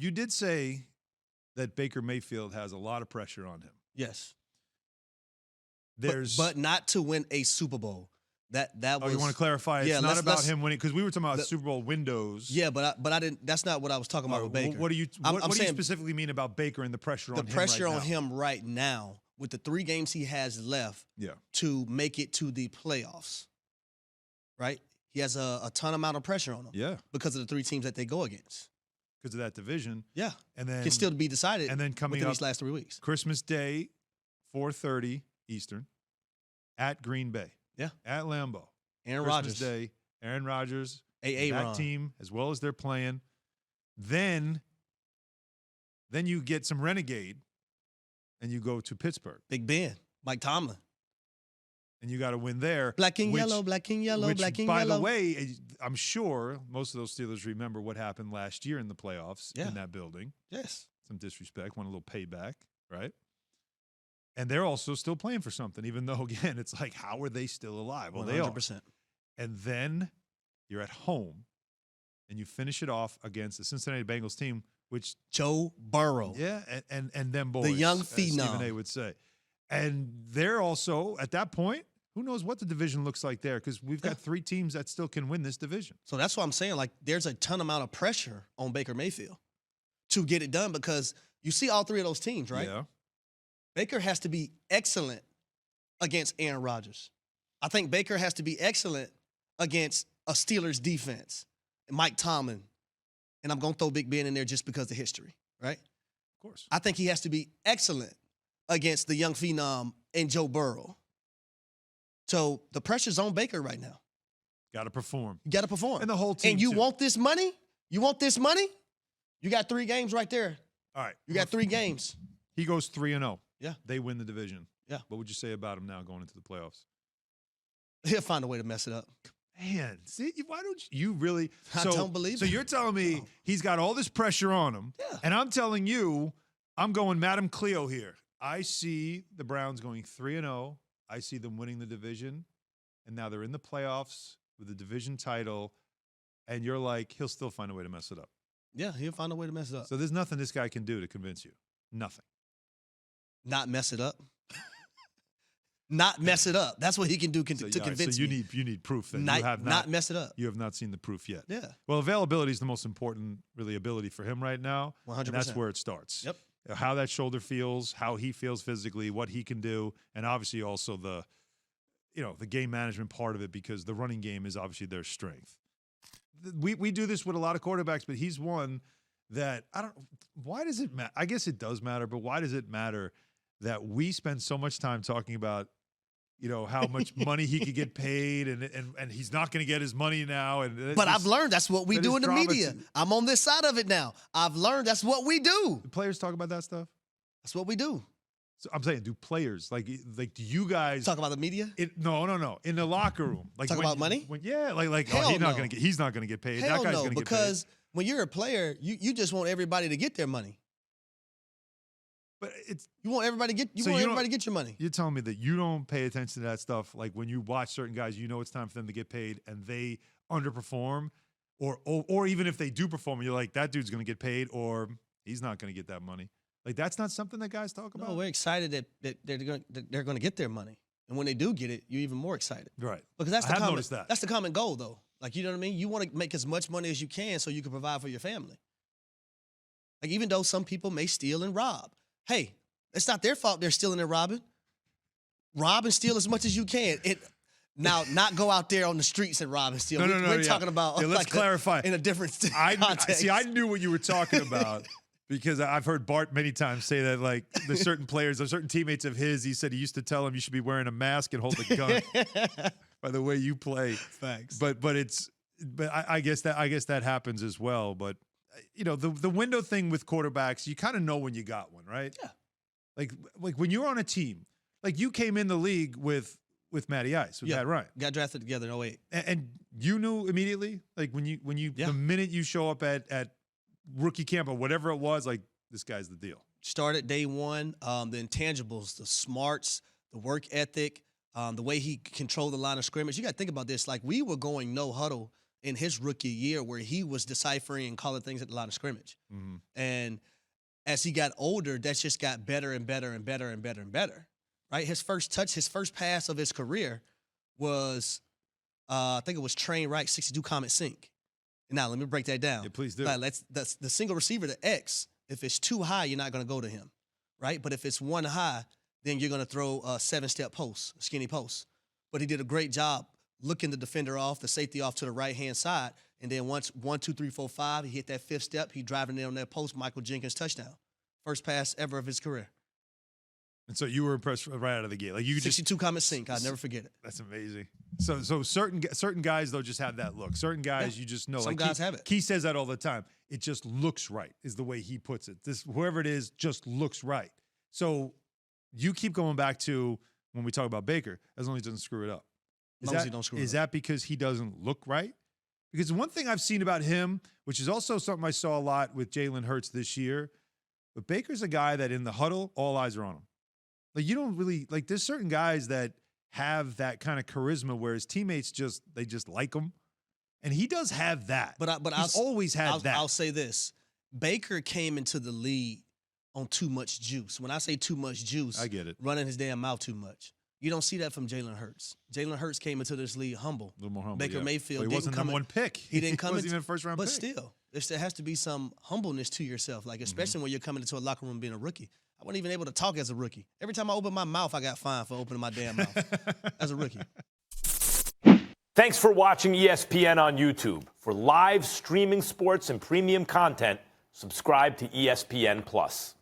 you did say that Baker Mayfield has a lot of pressure on him. Yes. There's but not to win a Super Bowl. That was. Oh, you want to clarify? It's yeah, not about him winning because we were talking about Super Bowl windows. Yeah, but I didn't. That's not what I was talking about with Baker. What do you specifically mean about Baker and the pressure on him? The pressure on him right now with the 3 games he has left. Yeah. To make it to the playoffs. Right. He has a ton amount of pressure on him. Yeah. Because of the 3 teams that they go against. Because of that division. Yeah. And then can still be decided. And then coming within up these last 3 weeks. Christmas Day, 4:30 Eastern, at Green Bay. Yeah. At Lambeau. Aaron Christmas Rodgers. Day, Aaron Rodgers, that team, as well as they're playing. Then you get some renegade, and you go to Pittsburgh. Big Ben, Mike Tomlin. And you got to win there. Black and yellow, black and yellow, black and yellow. By the way, I'm sure most of those Steelers remember what happened last year in the playoffs in that building. Yes. Some disrespect, want a little payback, right? And they're also still playing for something, even though, again, it's like, how are they still alive? Well, 100%. They are. And then you're at home, and you finish it off against the Cincinnati Bengals team, which Joe Burrow. Yeah, and them boys. The young phenom. Stephen A. would say. And they're also, at that point, who knows what the division looks like there, because we've got 3 teams that still can win this division. So that's what I'm saying. Like, there's a ton amount of pressure on Baker Mayfield to get it done because you see all 3 of those teams, right? Yeah. Baker has to be excellent against Aaron Rodgers. I think Baker has to be excellent against a Steelers defense, and Mike Tomlin, and I'm going to throw Big Ben in there just because of history, right? Of course. I think he has to be excellent against the young phenom and Joe Burrow. So the pressure's on Baker right now. Got to perform. You got to perform. And the whole team, And you want this money? You want this money? You got 3 games right there. All right. You got 3 games. He goes 3-0. Yeah. They win the division. Yeah. What would you say about him now going into the playoffs? He'll find a way to mess it up. Man, see, why don't you really? I don't believe So it. you're telling me he's got all this pressure on him. Yeah. And I'm telling you, I'm going Madame Cleo here. I see the Browns going 3-0. I see them winning the division. And now they're in the playoffs with the division title. And you're like, he'll still find a way to mess it up. Yeah, he'll find a way to mess it up. So there's nothing this guy can do to convince you. Nothing. Not mess it up. Not mess it up. That's what he can do to convince me. me. So you need proof. Then. Not mess it up. You have not seen the proof yet. Yeah. Well, availability is the most important, really, ability for him right now. 100%. And that's where it starts. Yep. How that shoulder feels, how he feels physically, what he can do, and obviously also the game management part of it, because the running game is obviously their strength. We do this with a lot of quarterbacks, but he's one that why does it matter? I guess it does matter, but why does it matter that we spend so much time talking about, how much money he could get paid, and he's not going to get his money now. But I've learned that's what we do in the media. I'm on this side of it now. I've learned that's what we do. Do players talk about that stuff? That's what we do. So I'm saying, do players like do you guys talk about the media? No. In the locker room, like talk about money? He's not going to get paid. Hell that guy's no, going to get paid. because when you're a player, you just want everybody to get their money. But you want everybody to get your money. You're telling me that you don't pay attention to that stuff. Like when you watch certain guys, it's time for them to get paid, and they underperform, or even if they do perform, you're like, that dude's going to get paid, or he's not going to get that money. Like that's not something that guys talk about. No, we're excited that they're going to get their money, and when they do get it, you're even more excited. Right. Because that's I have noticed that. That's the common goal, though. Like, you know what I mean? You want to make as much money as you can so you can provide for your family. Like, even though some people may steal and rob. Hey, it's not their fault they're stealing and robbing. Rob and steal as much as you can. Now, not go out there on the streets and rob and steal. We're talking about let's clarify. In a different context. See, I knew what you were talking about because I've heard Bart many times say that, like, there's certain players, there's certain teammates of his, he said he used to tell him you should be wearing a mask and hold a gun by the way you play. Thanks. But I guess that happens as well. But the window thing with quarterbacks, you kind of know when you got one, right? Yeah. Like when you're on a team, like you came in the league with Matty Ice, with Matt Ryan. Got drafted together in 08. And you knew immediately, like when you the minute you show up at rookie camp or whatever it was, like, this guy's the deal. Started day one, the intangibles, the smarts, the work ethic, the way he controlled the line of scrimmage. You got to think about this. Like, we were going no huddle in his rookie year where he was deciphering and calling things at the line of scrimmage. And as he got older, that just got better and better and better and better and better, right? His first pass of his career was, I think it was train right, 62 Comet Sink. Now, let me break that down. Yeah, please do. That's the single receiver, the X. If it's too high, you're not going to go to him, right? But if it's one high, then you're going to throw a 7-step post, a skinny post. But he did a great job looking the defender off, the safety off to the right-hand side. And then once 1, 2, 3, 4, 5, he hit that 5th step. He driving in on that post, Michael Jenkins touchdown. First pass ever of his career. And so you were impressed right out of the gate. Like you 62 Comet Sink. I'll never forget it. That's amazing. So certain guys, though, just have that look. Certain guys, you just know. Some guys have it. Key says that all the time. It just looks right is the way he puts it. Whoever it is just looks right. So you keep going back to when we talk about Baker, as long as he doesn't screw it up. Is that because he doesn't look right? Because one thing I've seen about him, which is also something I saw a lot with Jalen Hurts this year, but Baker's a guy that in the huddle, all eyes are on him. Like you don't really like. There's certain guys that have that kind of charisma where his teammates just like him, and he does have that. But he's always had that. I'll say this: Baker came into the league on too much juice. When I say too much juice, I get it. Running his damn mouth too much. You don't see that from Jalen Hurts. Jalen Hurts came into this league humble. A little more humble. Baker Mayfield he wasn't number one pick. He didn't come wasn't even a first round but pick. Still, there has to be some humbleness to yourself, like especially when you're coming into a locker room being a rookie. I wasn't even able to talk as a rookie. Every time I opened my mouth, I got fined for opening my damn mouth as a rookie. Thanks for watching ESPN on YouTube. For live streaming sports and premium content, subscribe to ESPN+.